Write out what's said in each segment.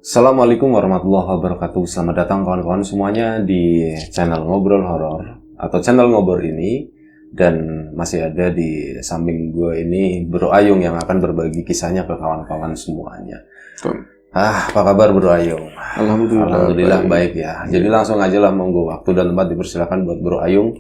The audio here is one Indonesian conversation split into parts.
Assalamualaikum warahmatullahi wabarakatuh. Selamat datang kawan-kawan semuanya di channel Ngobrol Horor atau channel Ngobrol ini. Dan masih ada di samping gue ini Bro Ayung yang akan berbagi kisahnya ke kawan-kawan semuanya. Apa kabar Bro Ayung? Alhamdulillah baik ya. Jadi langsung aja lah, monggo, waktu dan tempat dipersilakan buat Bro Ayung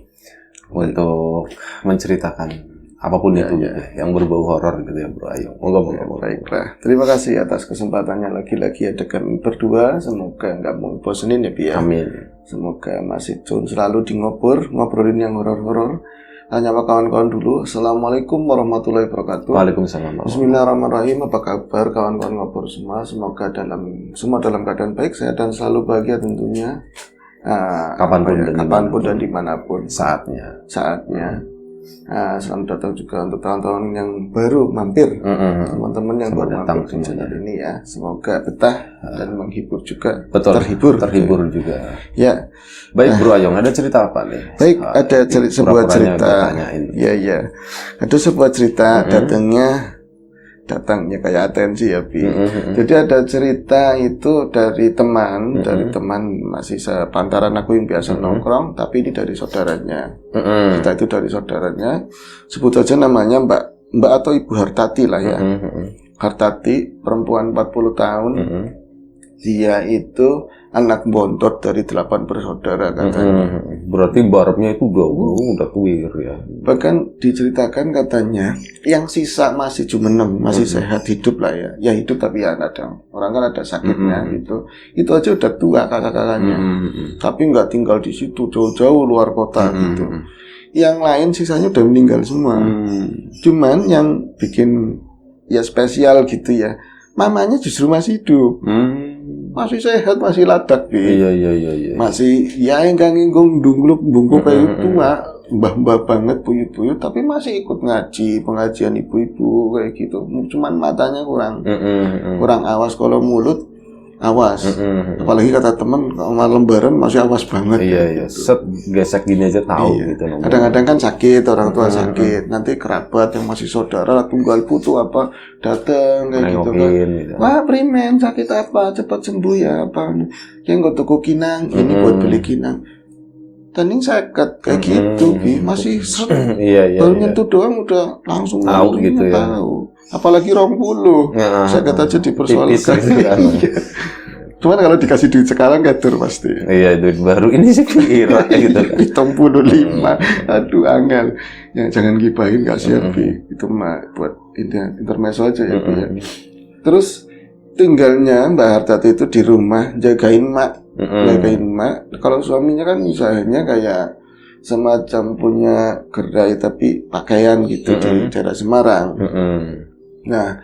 untuk menceritakan apapun itu yang berbau horor gitu ya Bro Ayung. Monggo. Baiklah, terima kasih atas kesempatannya lagi-lagi ada kami berdua. Semoga nggak mau bosenin ya Bi ya. Amin. Semoga masih tune selalu di ngobrolin yang horor-horor. Hanya apa kawan-kawan dulu. Assalamualaikum warahmatullahi wabarakatuh. Waalaikumsalam. Bismillahirrahmanirrahim. Apa kabar kawan-kawan ngobrol semua? Semoga semua dalam keadaan baik, sehat dan selalu bahagia tentunya. Kapanpun dan dimanapun saatnya. Selamat datang juga untuk teman-teman yang baru mampir, teman-teman yang baru mampir di channel ini ya. Semoga betah dan menghibur juga. Betul, terhibur gitu. juga. Ya. Baik Bro Ayung, ada cerita apa nih? Baik, ada sebuah cerita. Ya. Ada sebuah cerita datangnya kayak atensi ya Bi. Jadi ada cerita itu dari teman, masih sepantaran aku yang biasa nongkrong, tapi ini dari saudaranya. Cerita itu dari saudaranya. Sebut saja namanya Mbak atau Ibu Hartati lah ya. Hartati, perempuan 40 tahun. Dia itu anak bontot dari 8 bersaudara katanya. Berarti barapnya itu udah tuir ya. Bahkan diceritakan katanya yang sisa masih cuma 6, masih sehat hidup lah ya. Ya hidup tapi ya kadang orang kan ada sakitnya gitu. Itu aja udah tua kakak-kakaknya. Tapi nggak tinggal di situ, jauh-jauh luar kota gitu. Yang lain sisanya udah meninggal semua. Cuman yang bikin ya spesial gitu ya, mamanya justru masih hidup. Masih sehat, masih ladak Bi. Iya. Masih ya enggak nginggung dungluk bungkuk kayak tua, mbah-mbah banget, buyut-buyut, tapi masih ikut ngaji, pengajian ibu-ibu kayak gitu. Cuman matanya kurang awas, kalau mulut awas. Apalagi kata teman kalau lembaran masih awas banget. Iya. Set gesek gini aja tahu gitu. Kadang-kadang kan sakit, orang tua sakit, nanti kerabat yang masih saudara tunggal putu apa datang kayak gitu kan. Wah, primen sakit apa? Cepat sembuh ya apa? Yang nggak tuku kinang, ini buat beli kinang. Tanding sakit kayak gitu, Bi. Masih sering. Baru nyentuh doang udah langsung tahu gitu ya. Tahu. Apalagi 20. Sakit aja dipersoalkan. Cuman kalau dikasih duit sekarang gatur pasti. Iya, duit baru ini sih kira gitu kan. 75. Aduh angel. Ya jangan gibahin enggak siap Bi. Itu mah buat intermezzo aja ya Bi. Terus tinggalnya Mbak Hartati itu di rumah jagain mak. Kalau suaminya kan usahanya kayak semacam punya gerai tapi pakaian gitu di daerah Semarang. Nah,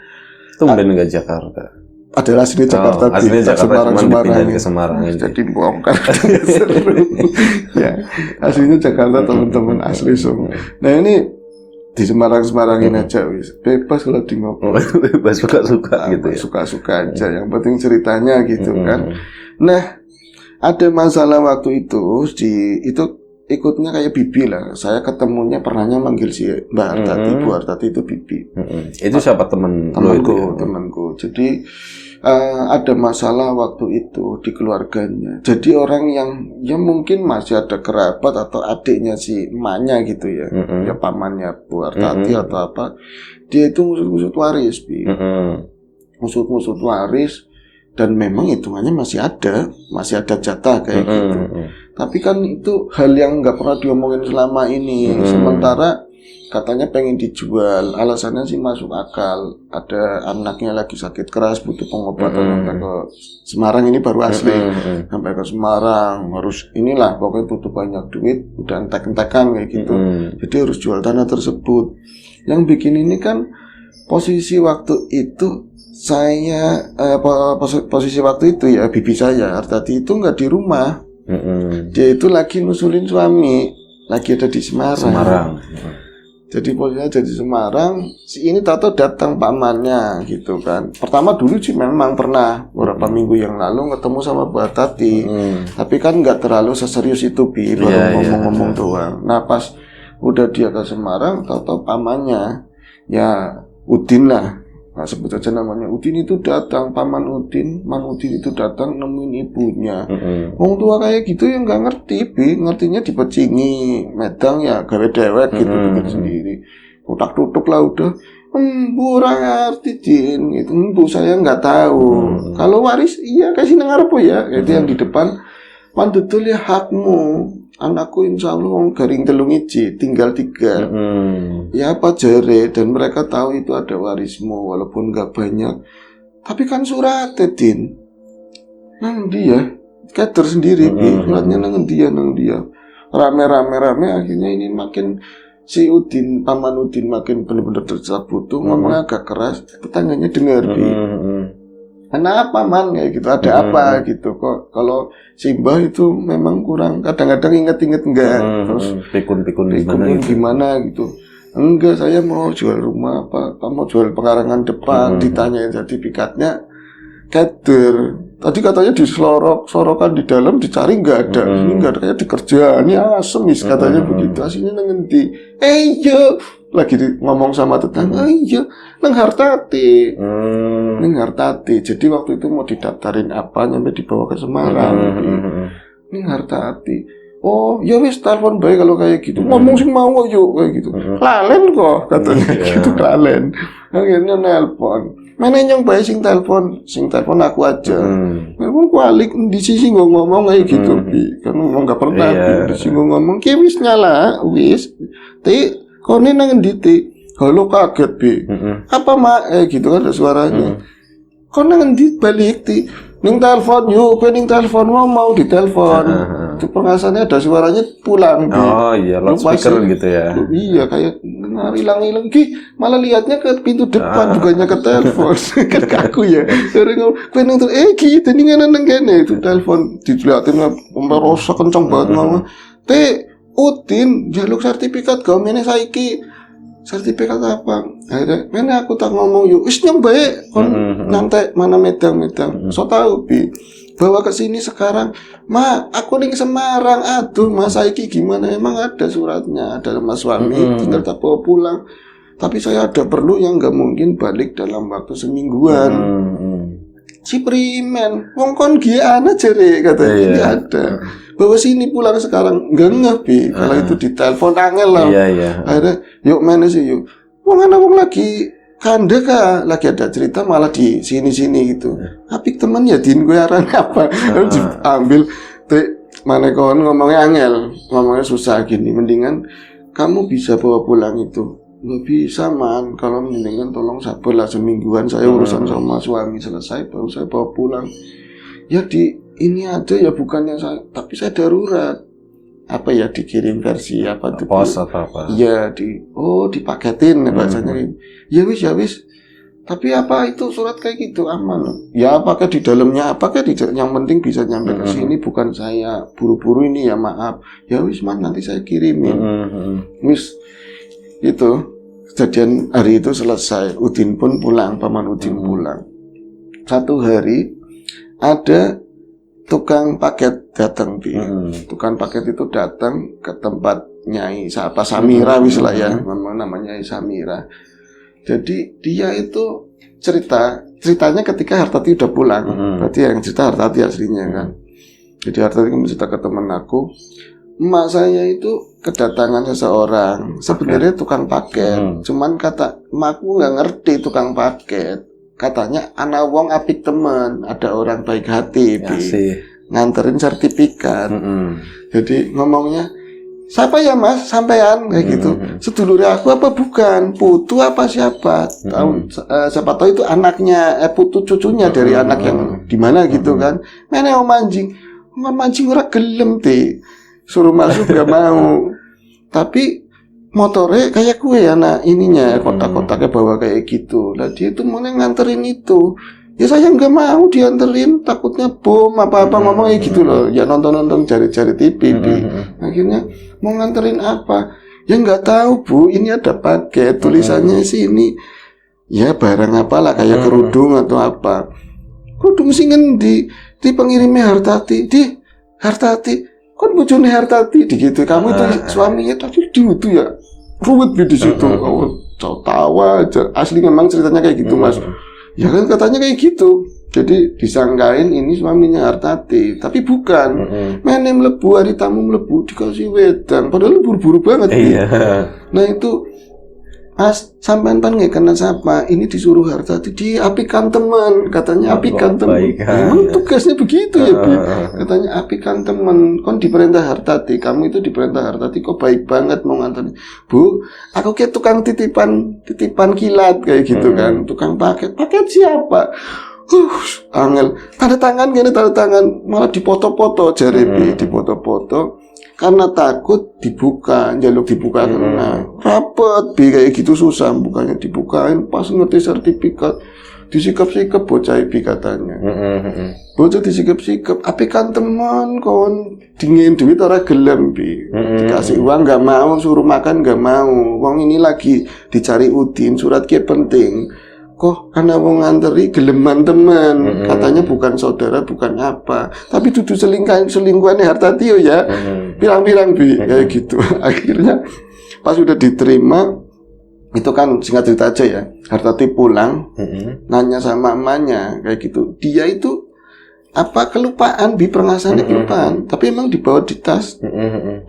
tumben enggak Jakarta. Adalah asli Jakarta, Semarang. Jadi bongkar. Seru. Ya, aslinya Jakarta teman-teman asli semua. Nah ini di Semarang-Semarangin aja wis. Bebas kalau di ngobrol. Bebas suka-suka gitu ya. Suka-suka aja, yang penting ceritanya gitu kan. Nah, ada masalah waktu itu ikutnya kayak Bibi lah. Saya ketemunya pernahnya manggil si Mbak Hartati, Ibu Hartati itu Bibi. Itu siapa temanku. Jadi ada masalah waktu itu di keluarganya. Jadi orang yang ya mungkin masih ada kerabat atau adiknya si emaknya gitu ya. Ya pamannya Bu Hartati atau apa. Dia itu ngusut-ngusut waris, Bi. Ngusut-ngusut waris. Dan memang hitungannya masih ada jatah kayak gitu. Tapi kan itu hal yang nggak pernah diomongin selama ini. Sementara katanya pengen dijual, alasannya sih masuk akal. Ada anaknya lagi sakit keras, butuh pengobatan sampai ke Semarang, ini baru asli. Sampai ke Semarang, harus inilah pokoknya butuh banyak duit, udah entek-entekan kayak gitu. Jadi harus jual tanah tersebut. Yang bikin ini kan posisi waktu itu posisi waktu itu ya bibi saya Hartati itu nggak di rumah. Dia itu lagi nusulin suami, lagi ada di Semarang. Jadi posisinya ada di Semarang. Si ini tato datang pamannya gitu kan. Pertama dulu sih memang pernah beberapa minggu yang lalu ketemu sama Bu Hartati. Tapi kan nggak terlalu seserius itu Bi, baru ngomong-ngomong doang. Nah pas udah dia ke Semarang, tato pamannya ya Udin lah. Nah, sebut saja namanya Udin itu datang, paman Udin, Man Udin itu datang nemuin ibunya. Wong tua kayak gitu yang nggak ngerti, ngertinya dipecingi, medang ya gawe dewek gitu bikin sendiri. Utak tutuk lah udah. Kurang ngerti Din, gitu. Saya nggak tahu. Kalau waris iya kasih nengar apa ya? Itu yang di depan. Pandutul ya hakmu. Anakku insya Allah wong garing telung iji, tinggal 3. Ya apa jare, dan mereka tahu itu ada warismu walaupun nggak banyak. Tapi kan surat Din. Nang dia, kader sendiri, suratnya nang dia. Rame akhirnya ini makin si Udin, paman Udin makin benar-benar tercap butuh, ngomongnya agak keras, tetangganya dengar. Kenapa man kayak gitu, ada apa gitu kok. Kalau si Mbah itu memang kurang, kadang-kadang inget-inget enggak, terus pikun gimana gitu. Enggak, saya mau jual rumah apa mau jual pekarangan depan, ditanyain sertifikatnya kader. Tadi katanya sorokan di dalam dicari nggak ada, ini nggak ada, kayak di kerjaan ya semis katanya begitu. Aslinya nanti iya lagi ngomong sama tetangga, iya nang Hartati. Jadi waktu itu mau didaftarin apa, nyampe dibawa ke Semarang. Nang Hartati. Oh ya wis telepon baik kalau kayak gitu. Ngomong sing mau yuk kayak gitu. Lalen kok katanya gitu, lalen. Akhirnya nelpon. Mana yang baik sing telepon aku aja. Memang kualik di sisi ngomong kayak gitu, kan ngomong nggak pernah di sisi ngomong. Ki wis nyala, wis. Ti kone nang endi ti? Halo kaget bi. Apa mak? Gitu kan ada suaranya. Kone nang endi balik ti? Ning telepon yuk, ning telepon mau ditelepon. Itu pengasannya ada suaranya pulang. Oh iya, loudspeaker gitu ya. Iya kayak hilang-hilang ki, malah lihatnya ke pintu depan bukannya ke telepon. Kan kaku ya. Sering ngomong tuh ki ning nang kene itu telepon dilihatin merosak kencang banget mama. Udin jaluk sertifikat gaumene saiki. Sertifikat apa? Akhirnya, mana aku tak ngomong yuk, wis nyong baik, nanti mana medang, so tahu bi, bawa ke sini sekarang, ma, aku ning Semarang, aduh, mas saiki gimana? Emang ada suratnya, ada mas suami, tinggal tak bawa pulang, tapi saya ada perlu yang nggak mungkin balik dalam waktu semingguan. Si primen, wong kon giana jere katanya ini ada. Bawa sini pulang sekarang nggak ngerti kalau itu ditelepon angel lah. Akhirnya yuk mana sih yuk. Wong lagi kandek lagi ada cerita malah di sini gitu. Apik temen ya din gue aran apa? Ambil mana kawan ngomongnya angel, ngomongnya susah gini. Mendingan kamu bisa bawa pulang itu. Nggak bisa man, kalau mendingan tolong sabarlah semingguan saya urusan sama suami selesai baru saya bawa pulang. Ya di ini aja ya bukannya saya, tapi saya darurat. Apa ya dikirim versi apa tuh? Pos atau apa? Iya dipaketin bahasanya. Ya wis. Tapi apa itu surat kayak gitu aman? Ya apakah di dalamnya apakah yang penting bisa nyampe ke sini bukan saya buru-buru ini ya maaf. Ya wis man nanti saya kirimin. Wis itu. Kejadian hari itu selesai, Udin pun pulang, paman Udin pulang. Satu hari ada tukang paket datang tukang paket itu datang ke tempat Nyai Samira wis lah ya, namanya Nyai Samira. Jadi dia itu ceritanya ketika Hartati udah pulang, berarti yang cerita Hartati aslinya kan. Jadi Hartati mencerita ke teman aku, emak saya itu kedatangan seseorang, sebenarnya tukang paket, cuman kata emakku nggak ngerti tukang paket, katanya anak wong apik temen, ada orang baik hati, nganterin sertifikat. Jadi ngomongnya, siapa ya mas, sampean kayak gitu, sedulur aku apa bukan, putu apa siapa, tahu siapa tahu itu anaknya, putu cucunya dari anak yang di mana gitu kan, mana om mancing ora gelem suruh masuk gak mau, tapi motornya kayak gue anak ininya kotak-kotaknya bawa kayak gitu. Lah dia itu mau nganterin itu, ya saya nggak mau dianterin, takutnya bom apa-apa ngomongnya gitu loh. Ya nonton cari-cari TV. Akhirnya mau nganterin apa? Ya nggak tahu bu, ini ada paket tulisannya sih ini, ya barang apalah kayak kerudung atau apa. Kerudung sih di pengirimnya Hartati, Hartati. Kan bojone Hartati gitu, kamu itu suaminya tadi itu ya ruwet di situ. tawa aja. Asli memang ceritanya kayak gitu Mas. Ya kan katanya kayak gitu. Jadi disangkain ini suaminya Hartati, tapi bukan. Mene mlebu hari tamu mlebu dikasih wedang, padahal buru-buru banget. Iya. Nah itu Mas, sampean pan nggak kenal siapa? Ini disuruh Hartati diapikan teman, katanya apikan teman. Emang tugasnya begitu ya, Bu? Katanya apikan teman. Kon diperintah Hartati, kamu itu diperintah Hartati kok baik banget mau nganterin. Bu, aku kayak tukang titipan kilat kayak gitu kan, tukang paket siapa? Angel, tanda tangan, malah dipoto-poto jare dipoto-poto. Karena takut dibuka, jaluk dibuka karena rapet, kayak gitu susah bukanya, dibukain pas ngerti sertifikat, disikap-sikap bocah katanya. Bocah disikap-sikap, apikan teman kon dingin duit ora gelem dikasih uang nggak mau, suruh makan nggak mau, uang ini lagi dicari Udin, surat ke penting. Kok karena mau nganteri geleman teman, katanya bukan saudara, bukan apa, tapi dudu selingkuhannya Hartati ya, pirang-pirang kayak gitu. Akhirnya pas udah diterima, itu kan singkat cerita aja ya, Hartati pulang, nanya sama emaknya kayak gitu, dia itu apa kelupaan, pernasaannya kelupaan, tapi emang dibawa di tas,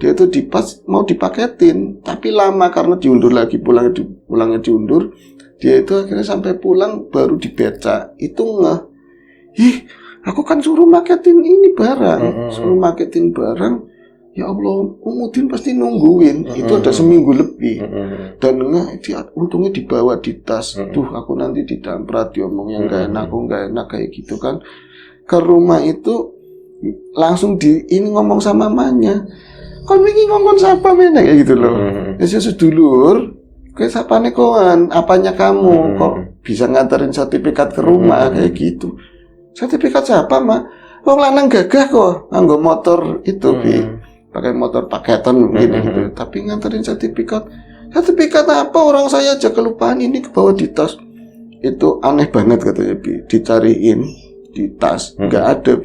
dia itu di pas mau dipaketin, tapi lama karena diundur lagi, pulangnya diundur. Dia itu akhirnya sampai pulang baru dibaca itu aku kan suruh maketin ini barang, ya Allah, Udin pasti nungguin, itu ada seminggu lebih, dan dia untungnya dibawa di tas, aku nanti didamprat diomong yang nggak enak kayak gitu kan, ke rumah itu langsung ini ngomong sama mamanya, kon wingi ngomong siapa men kayak gitu loh, sedulur. Kayak siapa nih kawan? Apanya kamu? Kok bisa nganterin sertifikat ke rumah kayak gitu? Sertifikat siapa mah? Wong lanang gagah kok, nganggo motor itu pakai motor paketan gitu. Tapi nganterin sertifikat. Sertifikat apa? Orang saya aja kelupaan ini ke bawah di tas. Itu aneh banget katanya dicariin di tas, nggak ada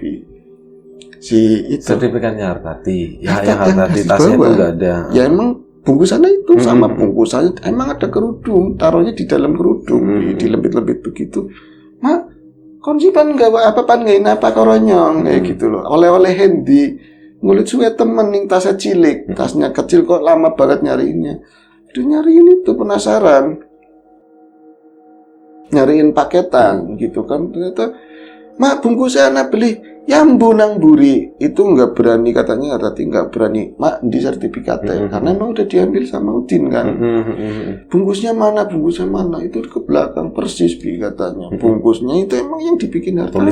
si itu. Sertifikatnya Hartati. Ya Hartati tasnya itu nggak ada. Ya emang bungkusannya itu sama bungkusannya emang ada kerudung, taruhnya di dalam kerudung, dilebit-lebit begitu. Mak, konsipan nggak apa-apa nggak apa koronyong kayak gitu loh. Oleh-oleh Hendi ngulit suwe temen ning tasnya cilik, tasnya kecil kok lama banget nyariinnya. Udah nyariin itu penasaran, nyariin paketan gitu kan, ternyata mak bungkusnya anak beli Yambu nang buri itu nggak berani, katanya Hartati nggak berani mak di sertifikatnya karena emang udah diambil sama Udin kan. Bungkusnya mana itu ke belakang persis katanya. Bungkusnya itu emang yang dibikin Hartati.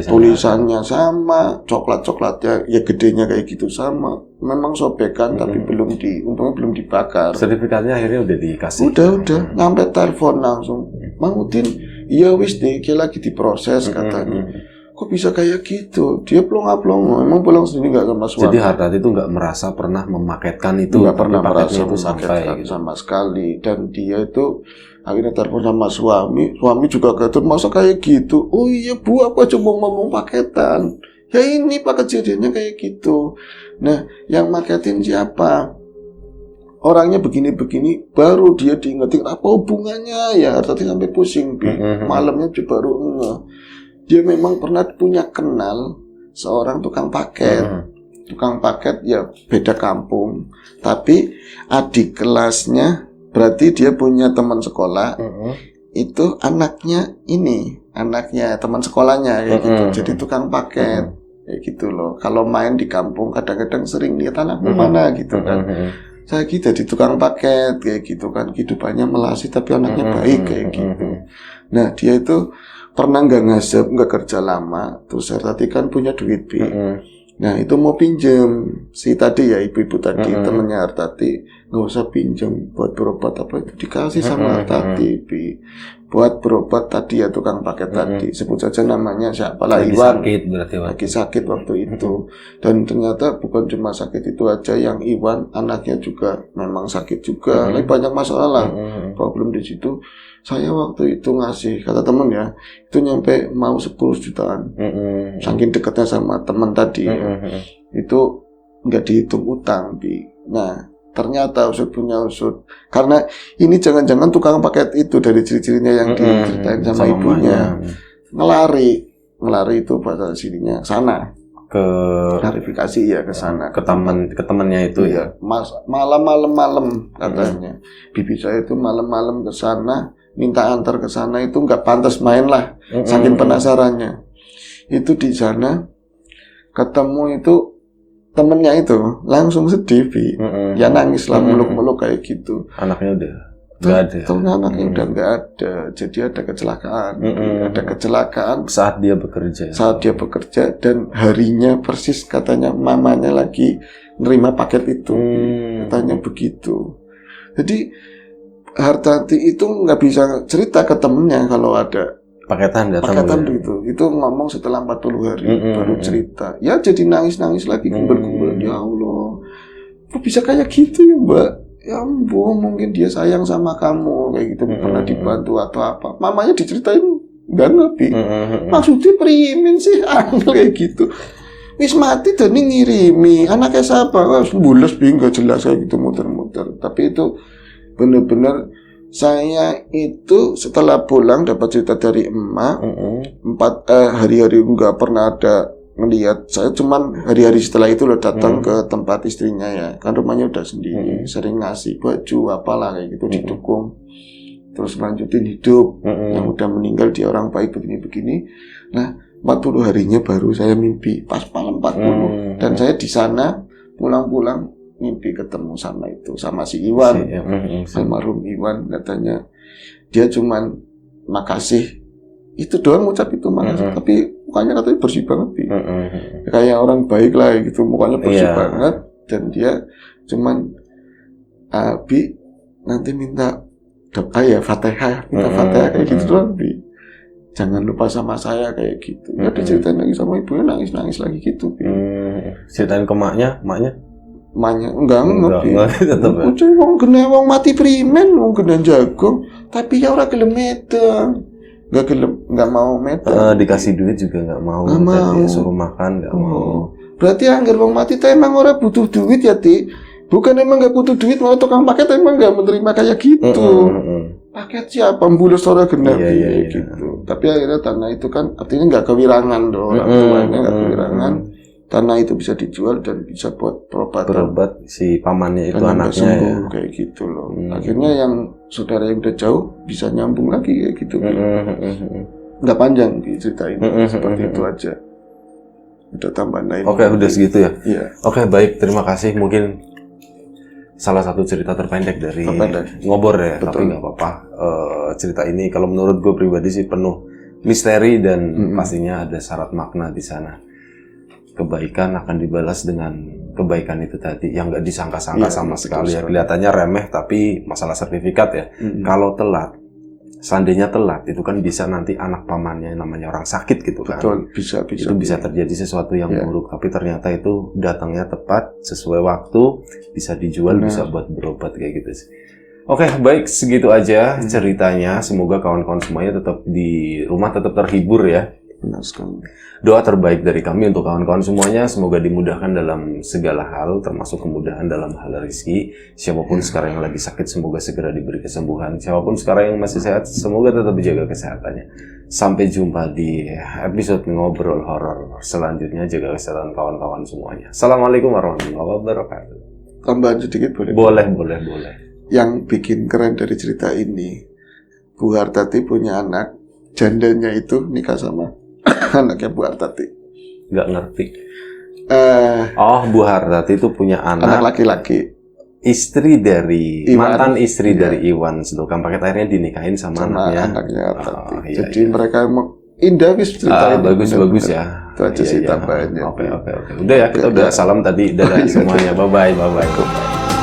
Tulisannya sama, coklatnya ya gedenya kayak gitu sama. Memang sobekan tapi untungnya belum dibakar. Sertifikatnya akhirnya udah dikasih. Udah nyampe telepon langsung. Mang Udin, iya wis deh, lagi diproses katanya. Kok bisa kayak gitu? Dia plong-plong, emang pulang sendiri nggak sama suami. Jadi Hartati itu nggak merasa pernah memaketkan itu, nggak pernah merasa itu sampai gitu. sama sekali. Dan dia itu akhirnya telepon sama suami juga kaget, masa kayak gitu? Oh iya Bu, aku aja mau ngomong paketan. Ya ini Pak kejadiannya kayak gitu. Nah, yang maketin siapa? Orangnya begini-begini, baru dia diingetin apa hubungannya ya, Hartati sampai pusing, malamnya dia baru dia memang pernah punya kenal seorang tukang paket. Tukang paket ya beda kampung, tapi adik kelasnya, berarti dia punya teman sekolah. Itu anaknya teman sekolahnya kayak gitu. Jadi tukang paket kayak gitu loh. Kalau main di kampung kadang-kadang sering lihat anakmu mana gitu kan. Saya jadi tukang paket kayak gitu kan, kehidupannya melasi tapi anaknya baik kayak gitu. Nah dia itu pernah nggak ngasep, nggak kerja lama, terus Hartati kan punya duit nah itu mau pinjem si tadi ya ibu-ibu tadi temennya Hartati, nggak usah pinjem buat berobat apa itu dikasih sama Hartati buat berobat tadi ya tukang paket tadi, sebut saja namanya siapa lah, Iwan. Lagi sakit waktu itu, dan ternyata bukan cuma sakit itu aja, yang Iwan anaknya juga memang sakit juga, lagi banyak masalah problem di situ. Saya waktu itu ngasih, kata temen ya, itu nyampe mau 10 jutaan. Saking dekatnya sama temen tadi. Itu nggak dihitung utang, Bi. Nah, ternyata usut punya usut. Karena ini jangan-jangan tukang paket itu dari ciri-cirinya yang diceritain sama ibunya. Ngelari itu bahasa sininya sana. Ke klarifikasi ya ke sana. Ke temannya itu ya. Malam katanya. Bibi saya itu malam-malam ke sana, minta antar ke sana itu nggak pantas main lah. Saking penasarannya. Itu di sana ketemu itu temennya itu langsung sedih, Bi. Ya nangis lah, meluk-meluk kayak gitu. Anaknya udah nggak ada. Ternyata anaknya udah nggak ada. Jadi ada kecelakaan. Ada kecelakaan saat dia bekerja. Saat dia bekerja dan harinya persis katanya mamanya lagi nerima paket itu. Katanya begitu. Jadi Hartanti itu nggak bisa cerita ke temennya kalau ada paketan itu ngomong setelah 40 hari baru cerita. Ya jadi nangis-nangis lagi, kumpul-kumpul. Ya Allah, kok bisa kayak gitu ya Mbak? Ya ampun, mungkin dia sayang sama kamu kayak gitu, pernah dibantu atau apa. Mamanya diceritain nggak ngerti. Maksudnya primin sih kayak gitu. Wis mati dan ngirimi anaknya siapa? Wah, bules bingung jelas kayak gitu muter-muter. Tapi itu benar-benar saya itu setelah pulang dapat cerita dari emak, hari-hari nggak pernah ada ngelihat. Saya cuman hari-hari setelah itu loh datang ke tempat istrinya ya, kan rumahnya udah sendiri, sering ngasih baju apalah kayak gitu, didukung. Terus lanjutin hidup, yang udah meninggal dia orang baik begini-begini. Nah 40 harinya baru saya mimpi pas malam 40 dan saya di sana pulang-pulang mimpi ketemu sama si Iwan, almarhum Iwan. Katanya dia cuman makasih itu doang, ngucap itu makasih, tapi mukanya katanya bersih banget, kayak orang baik lah gitu, mukanya bersih banget. Dan dia cuman Bi nanti minta doa ya, Fatihah, minta Fatihah kayak gitu doang, Bi, jangan lupa sama saya kayak gitu. Ya diceritain lagi sama ibunya, nangis lagi gitu, Bi. Ceritain ke maknya enggak tetep ya. Ucap wong kena wong mati primen, wong kena jago, tapi ya ora gelem medang. Enggak mau medang. Dikasih duit juga enggak mau. Tadi suruh makan enggak mau. Berarti anggar wong mati teh emang ora butuh duit ya, Ti. Bukan emang enggak butuh duit, mau tukang paket emang enggak menerima kayak gitu. Paket siapa mbules ora genep gitu. Tapi akhirnya tanah itu kan artinya enggak kewirangan dong. Orang tuanya enggak kewirangan. Tanah itu bisa dijual dan bisa buat berobat si pamannya itu anaknya sembuh, ya kayak gitu loh. Akhirnya yang saudara yang udah jauh bisa nyambung lagi kayak gitu. Nggak panjang diceritain, seperti itu aja. Udah tambahan lain. Oke, udah segitu ya. Iya. Oke, baik, terima kasih. Mungkin salah satu cerita terpendek dari Ngobor ya. Betul. Tapi nggak apa-apa. Cerita ini kalau menurut gue pribadi sih penuh misteri dan pastinya ada syarat makna di sana. Kebaikan akan dibalas dengan kebaikan itu tadi yang nggak disangka-sangka sama sekali ya. Kelihatannya remeh tapi masalah sertifikat ya. Kalau telat, seandainya telat itu kan bisa nanti anak pamannya namanya orang sakit gitu kan. Betul, bisa. Itu bisa terjadi sesuatu yang buruk, tapi ternyata itu datangnya tepat sesuai waktu, bisa dijual, bisa buat berobat kayak gitu sih. Oke, baik, segitu aja ceritanya. Semoga kawan-kawan semuanya tetap di rumah tetap terhibur ya. Benar sekali. Doa terbaik dari kami untuk kawan-kawan semuanya, semoga dimudahkan dalam segala hal, termasuk kemudahan dalam hal rezeki. Siapapun sekarang yang lagi sakit, semoga segera diberi kesembuhan. Siapapun sekarang yang masih sehat, semoga tetap dijaga kesehatannya. Sampai jumpa di episode Ngobrol Horor selanjutnya. Jaga kesehatan kawan-kawan semuanya. Assalamualaikum warahmatullahi wabarakatuh. Tambahan sedikit boleh? Boleh. Yang bikin keren dari cerita ini, Bu Hartati punya anak, jandanya itu nikah sama anaknya Bu Hartati. Nggak ngerti. Bu Hartati itu punya anak laki-laki. Istri dari Iwan. Mantan istri dari Iwan Sedokam Paket akhirnya dinikahin sama anaknya Hartati. Jadi mereka emang indah wis ceritanya. Bagus ya. Itu aja sih tambahannya. Oke. Udah ya, kita udah salam tadi. Dadah semuanya. Bye-bye.